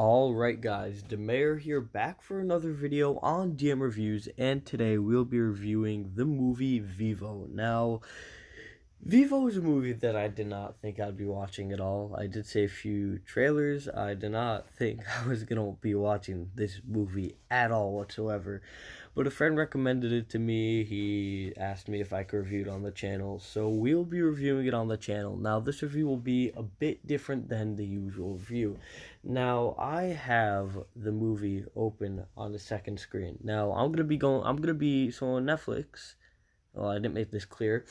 Alright guys, Demayor here, back for another video on DM Reviews, and today we'll be reviewing the movie Vivo. Now, Vivo is a movie that I did not think I'd be watching at all. I did see a few trailers. I did not think I was going to be watching this movie at all whatsoever. But a friend recommended it to me. He asked me if I could review it on the channel. So we'll be reviewing it on the channel. Now, this review will be a bit different than the usual review. Now, I have the movie open on the second screen. Now, so on Netflix. Well, I didn't make this clear.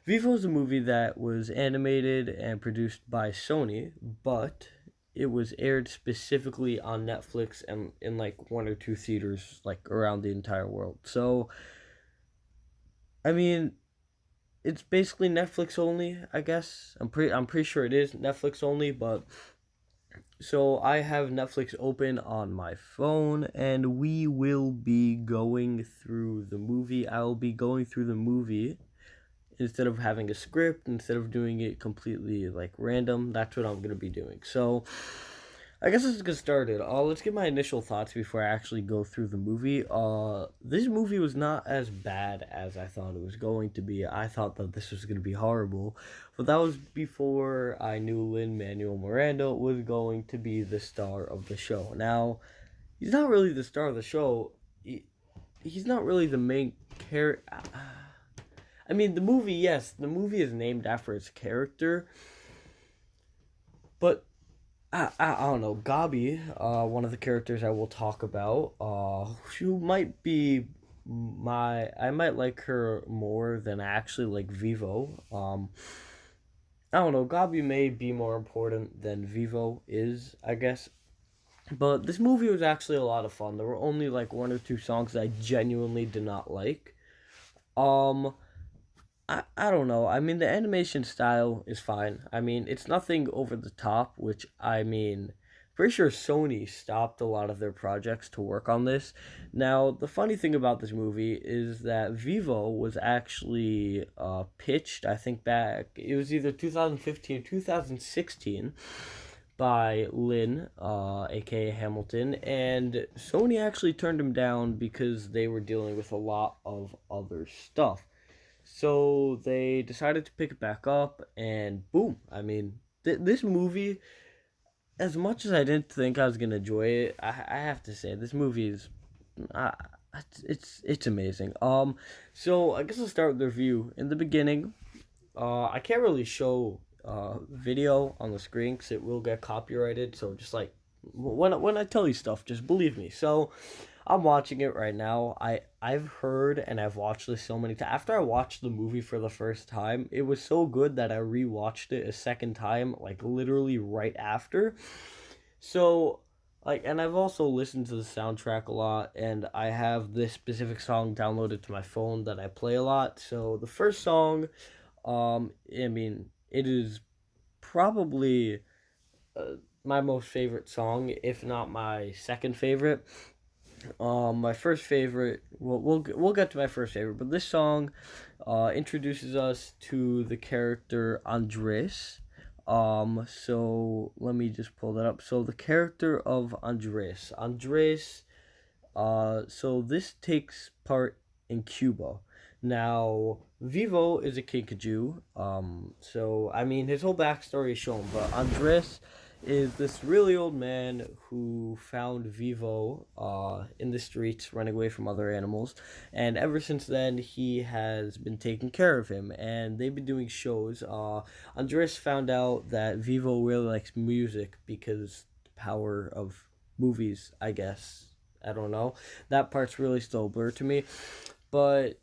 Vivo is a movie that was animated and produced by Sony, but it was aired specifically on Netflix and in like one or two theaters like around the entire world. So, I mean, it's basically Netflix only, I guess. I'm pretty sure it is Netflix only, but so I have Netflix open on my phone and we will be going through the movie. I will be going through the movie instead of having a script, instead of doing it completely like random. That's what I'm going to be doing. So I guess let's get started. Let's get my initial thoughts before I actually go through the movie. This movie was not as bad as I thought it was going to be. I thought that this was going to be horrible, but that was before I knew Lin-Manuel Miranda was going to be the star of the show. Now, he's not really the star of the show. He's not really the main character. I mean, the movie is named after its character, but I don't know. Gabi, one of the characters I will talk about, she might be I might like her more than I actually like Vivo. I don't know. Gabi may be more important than Vivo is, I guess. But this movie was actually a lot of fun. There were only like one or two songs that I genuinely did not like. I don't know. I mean, the animation style is fine. I mean, it's nothing over the top, which I mean, pretty sure Sony stopped a lot of their projects to work on this. Now, the funny thing about this movie is that Vivo was actually pitched, I think it was either 2015 or 2016 by Lin, aka Hamilton, and Sony actually turned him down because they were dealing with a lot of other stuff. So they decided to pick it back up, and boom. I mean, this movie, as much as I didn't think I was going to enjoy it, I have to say, this movie is, it's amazing. So I guess I'll start with the review. In the beginning, I can't really show video on the screen because it will get copyrighted, so just like, when I tell you stuff, just believe me. So I'm watching it right now. I've heard and I've watched this so many times. After I watched the movie for the first time, it was so good that I rewatched it a second time, like literally right after. So, like, and I've also listened to the soundtrack a lot, and I have this specific song downloaded to my phone that I play a lot. So the first song, I mean, it is probably my most favorite song, if not my second favorite. My first favorite. We'll get to my first favorite, but this song, introduces us to the character Andres. So let me just pull that up. So the character of Andres. So this takes part in Cuba. Now, Vivo is a Kinkajou. So I mean, his whole backstory is shown, but Andres is this really old man who found Vivo in the streets running away from other animals, and ever since then he has been taking care of him, and they've been doing shows. Andres found out that Vivo really likes music because the power of movies, I guess. I don't know. That part's really still blurred to me, but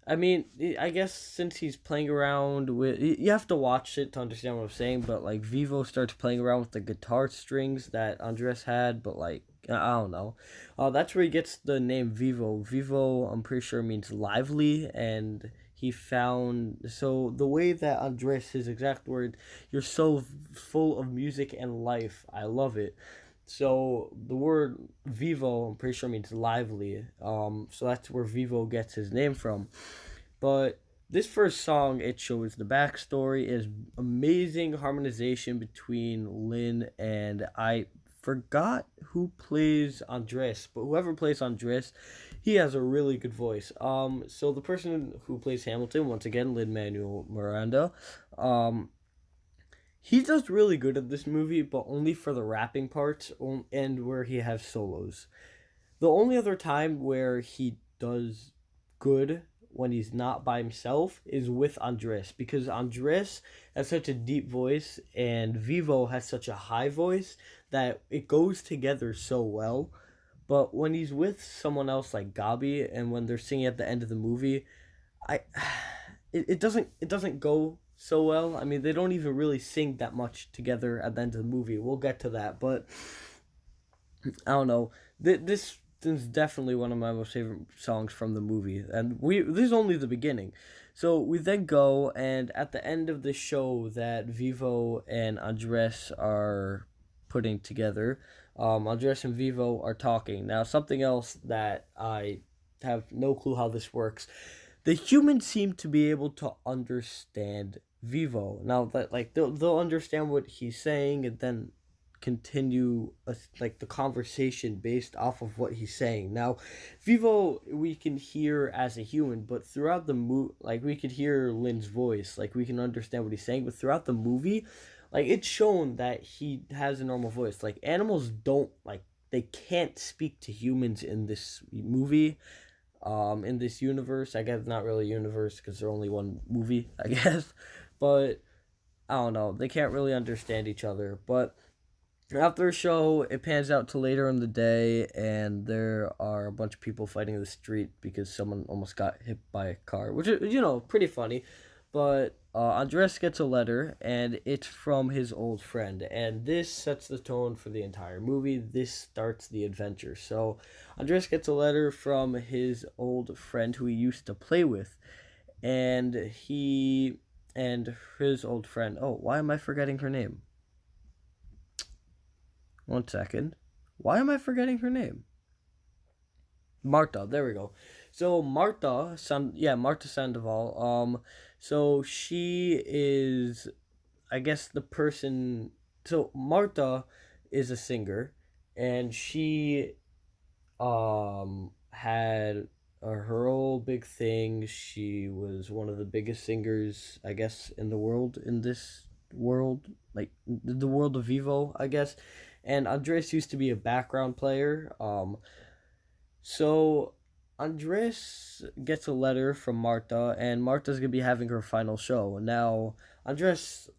I mean, I guess since he's playing around with, you have to watch it to understand what I'm saying, but like Vivo starts playing around with the guitar strings that Andres had, but like, I don't know. That's where he gets the name Vivo. Vivo, I'm pretty sure, means lively, and he found, so the way that Andres, his exact word, you're so full of music and life, I love it. So the word Vivo, I'm pretty sure, means lively. So that's where Vivo gets his name from. But this first song, it shows the backstory, is amazing harmonization between Lin and forgot who plays Andres, but whoever plays Andres, he has a really good voice. So the person who plays Hamilton, once again, Lin-Manuel Miranda, um, he does really good at this movie, but only for the rapping parts and where he has solos. The only other time where he does good when he's not by himself is with Andres, because Andres has such a deep voice and Vivo has such a high voice that it goes together so well. But when he's with someone else like Gabi and when they're singing at the end of the movie, I it doesn't go so well. I mean, they don't even really sing that much together at the end of the movie. We'll get to that, but I don't know. This is definitely one of my most favorite songs from the movie, and this is only the beginning. So we then go, and at the end of the show that Vivo and Andres are putting together, Andres and Vivo are talking. Now, something else that I have no clue how this works. The humans seem to be able to understand Vivo. Now that like they'll understand what he's saying and then continue like the conversation based off of what he's saying. Now, Vivo we can hear as a human, but throughout the movie, like we could hear Lynn's voice, like we can understand what he's saying. But throughout the movie, like it's shown that he has a normal voice. Like animals don't like they can't speak to humans in this movie. In this universe, I guess not really universe because there's only one movie, I guess. But I don't know. They can't really understand each other. But after a show, it pans out to later in the day, and there are a bunch of people fighting in the street because someone almost got hit by a car, which is, pretty funny. But Andres gets a letter, and it's from his old friend, and this sets the tone for the entire movie. This starts the adventure. So Andres gets a letter from his old friend who he used to play with, and his old friend. Oh, why am I forgetting her name? 1 second. Why am I forgetting her name? Marta. There we go. So Marta Sandoval. So she is, I guess, the person. So Marta is a singer, and she had her whole big thing. She was one of the biggest singers, I guess, in the world, in this world, like the world of Vivo, I guess. And Andres used to be a background player. So Andres gets a letter from Marta, and Marta's gonna be having her final show. Now, Andres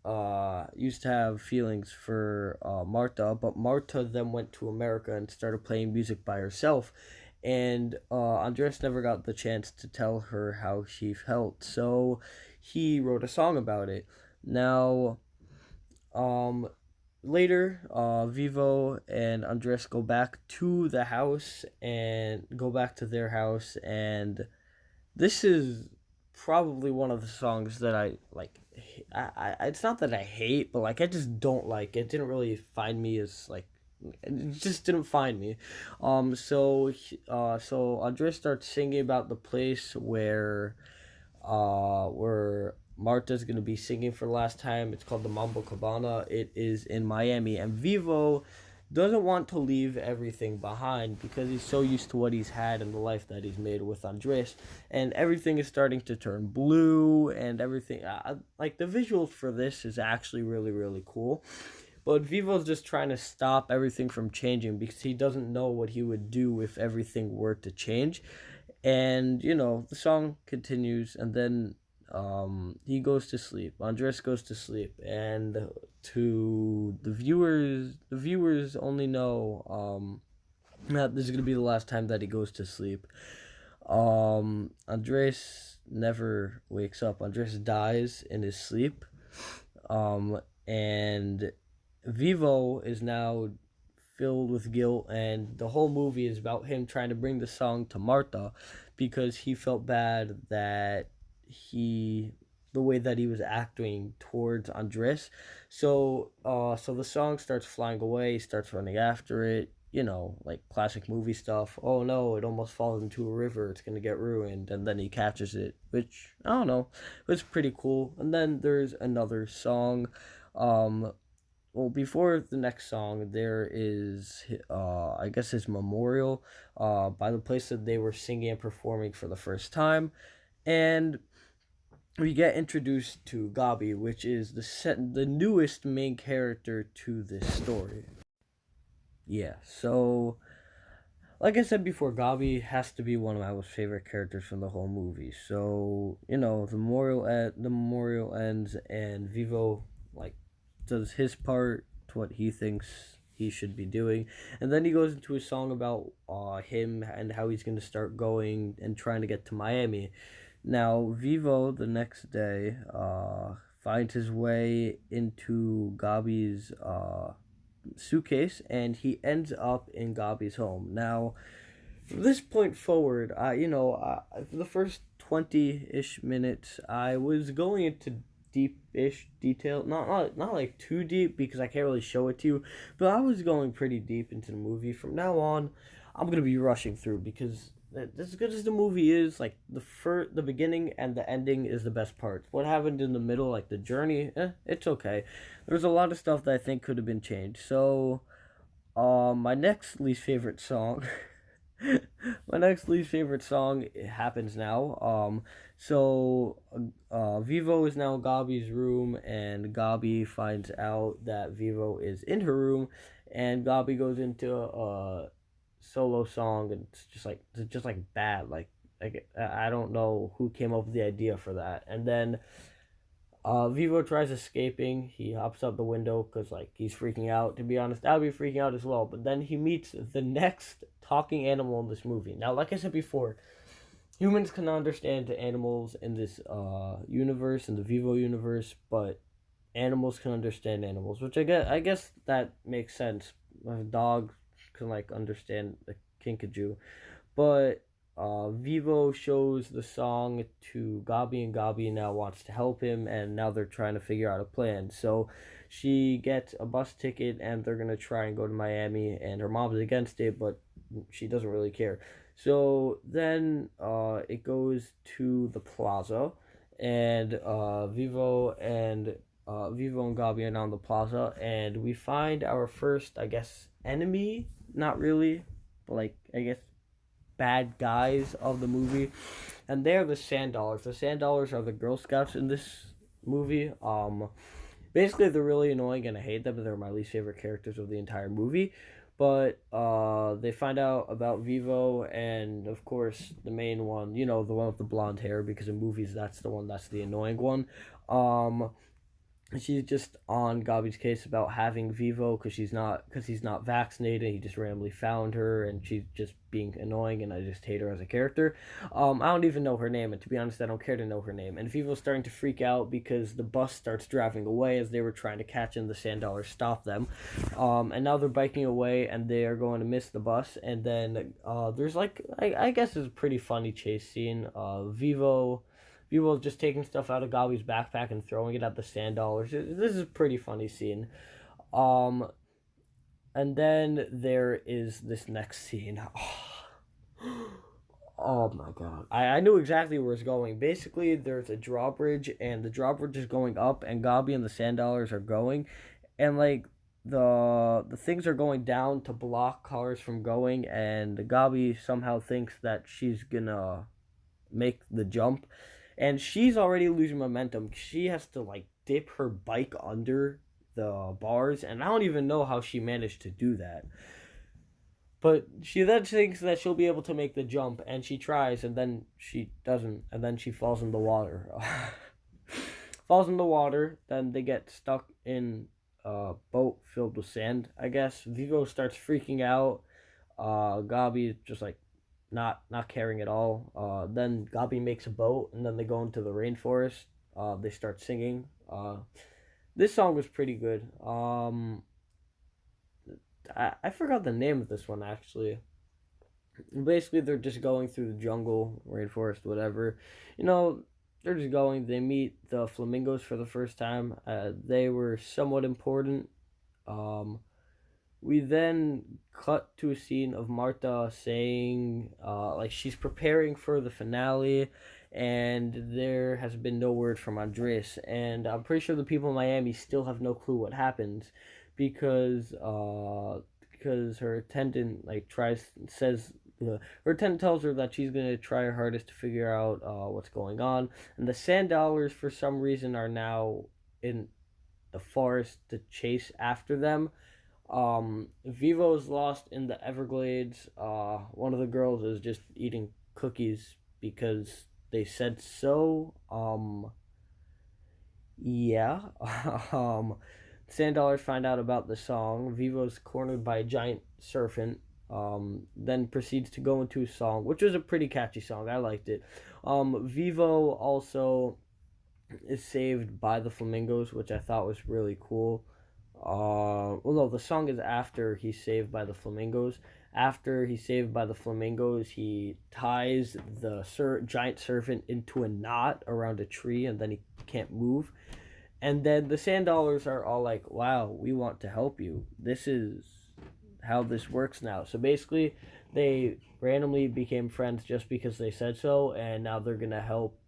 used to have feelings for Marta, but Marta then went to America and started playing music by herself. And Andres never got the chance to tell her how she felt, so he wrote a song about it. Now, um, later, Vivo and Andres go back to the house and go back to their house, and this is probably one of the songs that I like. It's not that I hate, but like I just don't like. It didn't really find me as like. It just didn't find me. So Andres starts singing about the place where Marta's gonna be singing for the last time. It's called the Mambo Cabana. It is in Miami, and Vivo doesn't want to leave everything behind because he's so used to what he's had and the life that he's made with Andres, and everything is starting to turn blue and everything. Like the visuals for this is actually really really cool. But Vivo's just trying to stop everything from changing because he doesn't know what he would do if everything were to change. And the song continues, and then he goes to sleep. Andres goes to sleep, and to the viewers only know that this is gonna be the last time that he goes to sleep. Andres never wakes up. Andres dies in his sleep. And Vivo is now filled with guilt, and the whole movie is about him trying to bring the song to Marta because he felt bad that the way that he was acting towards Andres. So the song starts flying away, he starts running after it, like classic movie stuff. Oh no, it almost falls into a river, it's gonna get ruined, and then he catches it, which I don't know, it's pretty cool. And then there's another song, well, before the next song, there is, I guess, his memorial, by the place that they were singing and performing for the first time, and we get introduced to Gabi, which is the newest main character to this story. Yeah, so like I said before, Gabi has to be one of my most favorite characters from the whole movie. So the memorial ends, and Vivo like does his part to what he thinks he should be doing, and then he goes into a song about him and how he's gonna start going and trying to get to Miami. Now Vivo the next day finds his way into Gabi's suitcase, and he ends up in Gabi's home. Now, from this point forward, for the first 20-ish minutes, I was going into deep-ish detail. Not like too deep because I can't really show it to you, but I was going pretty deep into the movie. From now on, I'm gonna be rushing through because as good as the movie is, like the beginning and the ending is the best part. What happened in the middle, like the journey, it's okay. There's a lot of stuff that I think could have been changed. So, my next least favorite song, my next least favorite song happens now. Vivo is now in Gabi's room, and Gabi finds out that Vivo is in her room, and Gabi goes into a solo song, and it's just like bad. Like I don't know who came up with the idea for that. And then Vivo tries escaping. He hops out the window because like he's freaking out. To be honest, I would be freaking out as well. But then he meets the next talking animal in this movie. Now, like I said before, humans can understand animals in this universe, in the Vivo universe, but animals can understand animals, which I guess that makes sense. A dog can like understand the kinkajou, but Vivo shows the song to Gabi, and Gabi now wants to help him, and now they're trying to figure out a plan. So she gets a bus ticket, and they're gonna try and go to Miami, and her mom's against it, but she doesn't really care. So then it goes to the plaza, and Vivo and Gabi are now in the plaza, and we find our first, I guess, enemy. Not really, but like I guess bad guys of the movie, and they're the Sand Dollars. The Sand Dollars are the Girl Scouts in this movie. Basically they're really annoying, and I hate them. They're my least favorite characters of the entire movie. But they find out about Vivo, and of course the main one, the one with the blonde hair, because in movies that's the annoying one. She's just on Gabi's case about having Vivo because he's not vaccinated. He just randomly found her, and she's just being annoying, and I just hate her as a character. I don't even know her name, and to be honest, I don't care to know her name. And Vivo's starting to freak out because the bus starts driving away as they were trying to catch him. The Sand Dollars stop them, and now they're biking away, and they are going to miss the bus. And then there's like I guess it's a pretty funny chase scene. Vivo just taking stuff out of Gabi's backpack and throwing it at the Sand Dollars. This is a pretty funny scene. And then there is this next scene. Oh my god. I knew exactly where it's going. Basically, there's a drawbridge, and the drawbridge is going up, and Gabi and the Sand Dollars are going. And like the things are going down to block cars from going, and Gabi somehow thinks that she's gonna make the jump, and she's already losing momentum. She has to like dip her bike under the bars, and I don't even know how she managed to do that. But she then thinks that she'll be able to make the jump, and she tries, and then she doesn't, and then she falls in the water. Falls in the water, then they get stuck in a boat filled with sand, I guess. Vivo starts freaking out. Gabi just like not caring at all. Then Gabi makes a boat, and then they go into the rainforest. They start singing. This song was pretty good. I forgot the name of this one actually. Basically, they're just going through the jungle, rainforest, whatever. They're just going. They meet the flamingos for the first time. They were somewhat important. We then cut to a scene of Marta saying, like she's preparing for the finale, and there has been no word from Andres, and I'm pretty sure the people in Miami still have no clue what happens, because her attendant like her attendant tells her that she's gonna try her hardest to figure out what's going on, and the sand dollars for some reason are now in the forest to chase after them. Vivo is lost in the Everglades. One of the girls is just eating cookies because they said so. Yeah. um, Sand dollars find out about the song. Vivo's cornered by a giant serpent. Then proceeds to go into a song, which was a pretty catchy song. I liked it. Vivo also is saved by the flamingos, which I thought was really cool. Well, no, the song is after he's saved by the flamingos. After he's saved by the flamingos, he ties the giant serpent into a knot around a tree, and then he can't move. And then the sand dollars are all like, "Wow, we want to help you. This is how this works now." So basically, they randomly became friends just because they said so, and now they're gonna help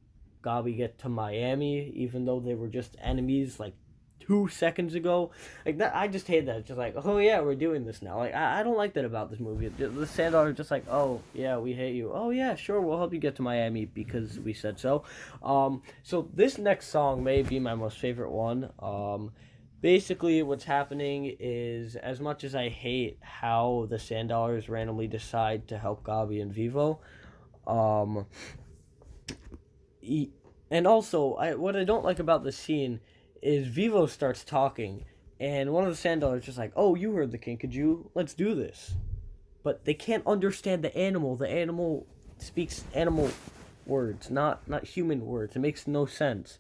Gabi get to Miami, even though they were just enemies like 2 seconds ago. Like that, I just hate that. It's just like, oh yeah, we're doing this now. Like I don't like that about this movie. The Sandals are just like, oh yeah, we hate you. Oh yeah, sure, we'll help you get to Miami because we said so. So this next song may be my most favorite one. Basically, what's happening is, as much as I hate how the Sand Dollars randomly decide to help Gabi and Vivo, um, and also, what I don't like about the scene is Vivo starts talking, and one of the Sand Dollars is just like, "Oh, you heard the Kinkajou. Let's do this." But they can't understand the animal. The animal speaks animal words, not human words. It makes no sense.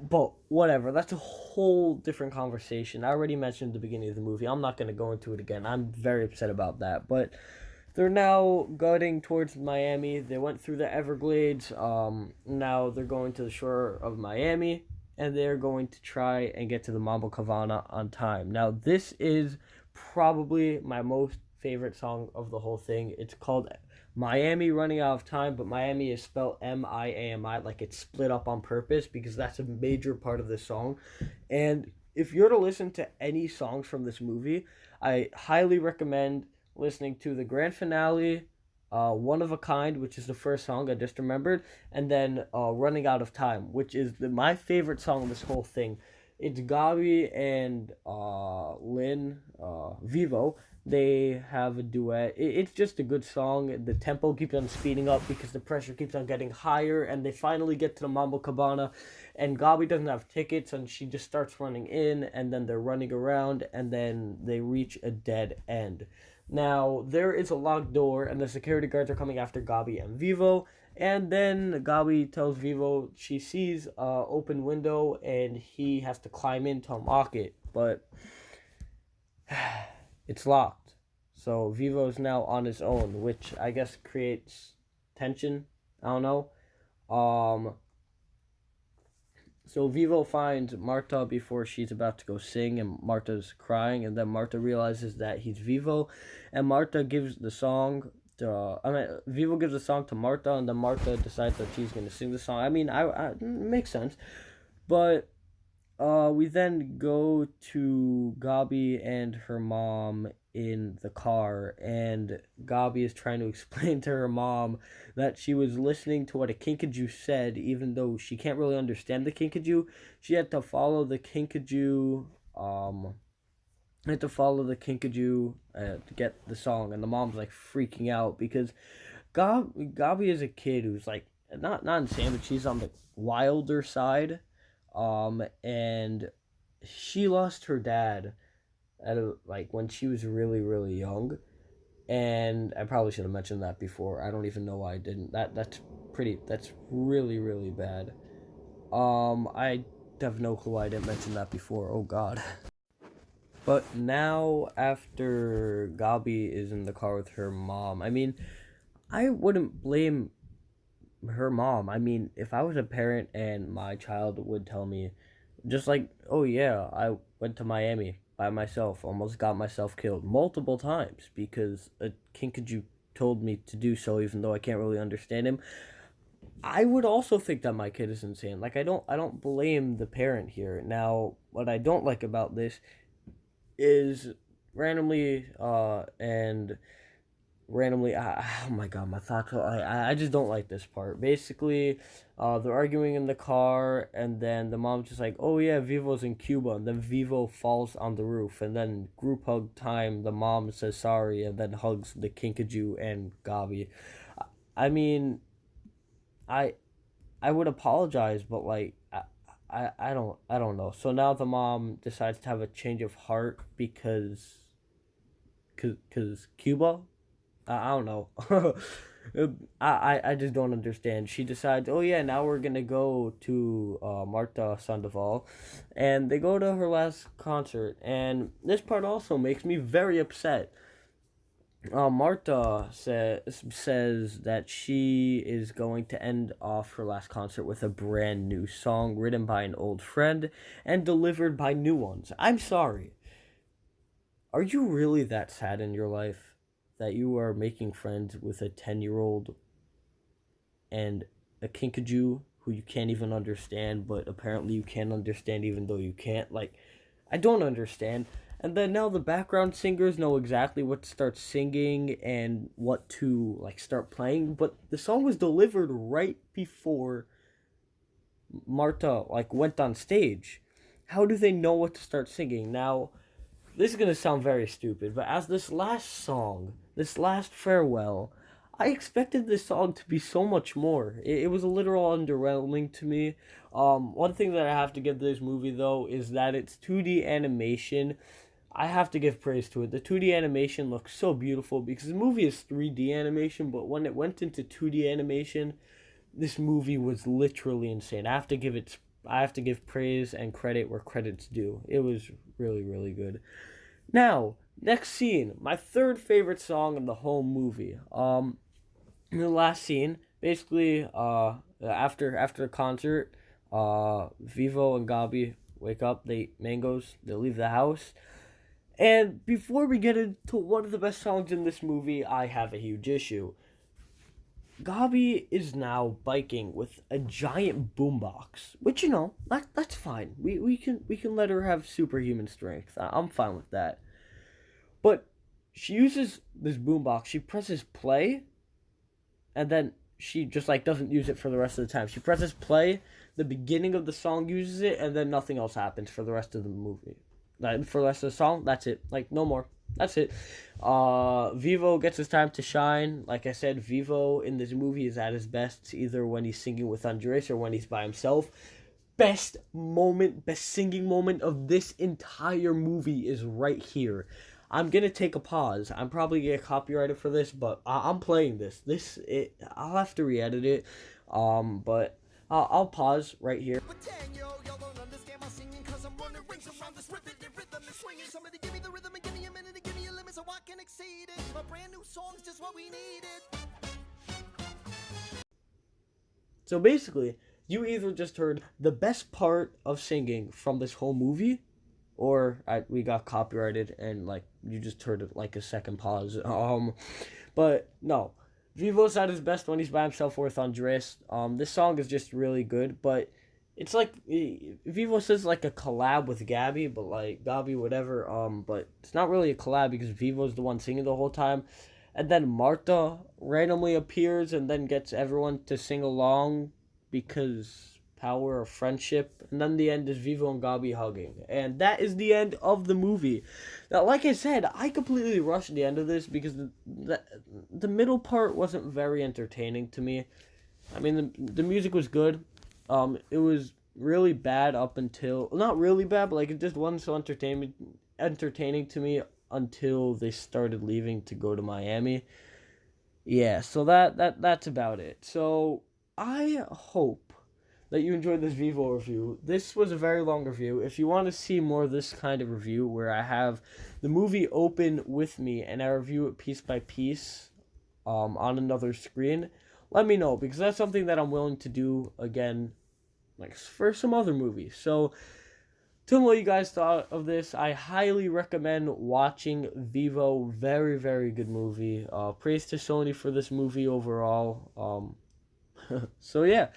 But whatever, that's a whole different conversation. I already mentioned at the beginning of the movie. I'm not going to go into it again. I'm very upset about that. But they're now gutting towards Miami. They went through the Everglades. Now they're going to the shore of Miami, and they're going to try and get to the Mambo Cavana on time. Now, this is probably my most favorite song of the whole thing. It's called Miami Running Out of Time, but Miami is spelled Miami, like it's split up on purpose because that's a major part of this song. And if you're to listen to any songs from this movie, I highly recommend listening to the grand finale, One of a Kind, which is the first song I just remembered, and then Running Out of Time, which is my favorite song of this whole thing. It's Gabi and Vivo. They have a duet. It's just a good song. The tempo keeps on speeding up because the pressure keeps on getting higher, and they finally get to the Mambo Cabana, and Gabi doesn't have tickets, and she just starts running in, and then they're running around, and then they reach a dead end. Now, there is a locked door, and the security guards are coming after Gabi and Vivo. And then Gabi tells Vivo she sees an open window, and he has to climb in to unlock it. But it's locked. So Vivo is now on his own, which I guess creates tension. I don't know. So Vivo finds Marta before she's about to go sing, and Marta's crying, and then Marta realizes that he's Vivo, and Marta gives the song to, Vivo gives the song to Marta, and then Marta decides that she's going to sing the song. I mean, it makes sense, but we then go to Gabi and her mom in the car, and Gabi is trying to explain to her mom that she was listening to what a Kinkajou said, even though she can't really understand the Kinkajou. She had to follow the Kinkajou, to get the song, and the mom's like freaking out because Gabi is a kid who's like not insane, but she's on the wilder side. And she lost her dad when she was really, really young, and I probably should have mentioned that before. I don't even know why I didn't. That's really, really bad. I have no clue why I didn't mention that before. Oh God. But now, after Gabi is in the car with her mom, I mean, I wouldn't blame her mom. I mean, if I was a parent and my child would tell me, just like, oh yeah, I went to Miami by myself, almost got myself killed multiple times because a Kinkajou told me to do so, even though I can't really understand him, I would also think that my kid is insane. Like, I don't blame the parent here. Now, what I don't like about this is randomly and randomly oh my god, my thoughts, I just don't like this part. Basically, they're arguing in the car, and then the mom's just like, oh yeah, Vivo's in Cuba, and then Vivo falls on the roof, and then group hug time, the mom says sorry and then hugs the Kinkajou and Gabi. I mean, I I would apologize, but like I don't know. So now the mom decides to have a change of heart because Cuba. I don't know. I just don't understand. She decides, oh yeah, now we're gonna go to Marta Sandoval, and they go to her last concert. And this part also makes me very upset. Marta says that she is going to end off her last concert with a brand new song written by an old friend and delivered by new ones. I'm sorry. Are you really that sad in your life that you are making friends with a 10-year-old and a kinkajou who you can't even understand, but apparently you can understand even though you can't? Like, I don't understand. And then now the background singers know exactly what to start singing and what to like start playing, but the song was delivered right before Marta like went on stage. How do they know what to start singing? Now, this is gonna sound very stupid, but as this last song, this last farewell, I expected this song to be so much more. It was a literal underwhelming to me. One thing that I have to give this movie though is that it's 2D animation. I have to give praise to it. The 2D animation looks so beautiful because the movie is 3D animation, but when it went into 2D animation, this movie was literally insane. I have to give praise and credit where credit's due. It was really, really good. Now, next scene, my third favorite song in the whole movie. In the last scene, basically, after the concert, Vivo and Gabi wake up, they eat mangoes, they leave the house. And before we get into one of the best songs in this movie, I have a huge issue. Gabi is now biking with a giant boombox, which that's fine. We can let her have superhuman strength. I'm fine with that. But she uses this boombox. She presses play, and then she just like doesn't use it for the rest of the time. She presses play, the beginning of the song uses it, and then nothing else happens for the rest of the movie. Like, for the rest of the song, that's it. Like, no more. That's it. Vivo gets his time to shine. Like I said, Vivo in this movie is at his best, either when he's singing with Andres or when he's by himself. Best singing moment of this entire movie is right here. I'm gonna take a pause. I'm probably gonna get copyrighted for this, but I'm playing this. I'll have to re-edit it. But I'll pause right here. Somebody give me the rhythm and give me a minute and give me a limit so I can exceed it. My brand new song's just what we needed. So basically, you either just heard the best part of singing from this whole movie, or we got copyrighted and like you just heard it like a second pause. But no, Vivo's at his best when he's by himself or with Andres. This song is just really good, but it's like Vivo says like a collab with Gabi, but like Gabi whatever. But it's not really a collab because Vivo's the one singing the whole time, and then Marta randomly appears and then gets everyone to sing along because power of friendship. And then the end is Vivo and Gabi hugging, and that is the end of the movie. Now, like I said, I completely rushed the end of this because the middle part wasn't very entertaining to me. I mean, the music was good. It was really bad up until, not really bad, but like it just wasn't so entertaining to me until they started leaving to go to Miami. Yeah, so that's about it. So I hope that you enjoyed this Vivo review. This was a very long review. If you want to see more of this kind of review where I have the movie open with me and I review it piece by piece on another screen, let me know, because that's something that I'm willing to do again, like for some other movies. So tell me what you guys thought of this. I highly recommend watching Vivo. Very, very good movie. Praise to Sony for this movie overall. So yeah,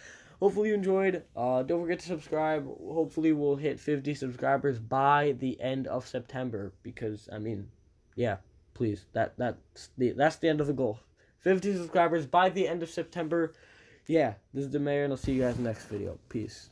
hopefully you enjoyed. Don't forget to subscribe. Hopefully we'll hit 50 subscribers by the end of September, because I mean, yeah, please, that's the end of the goal. 50 subscribers by the end of September. Yeah, this is the mayor, and I'll see you guys in the next video. Peace.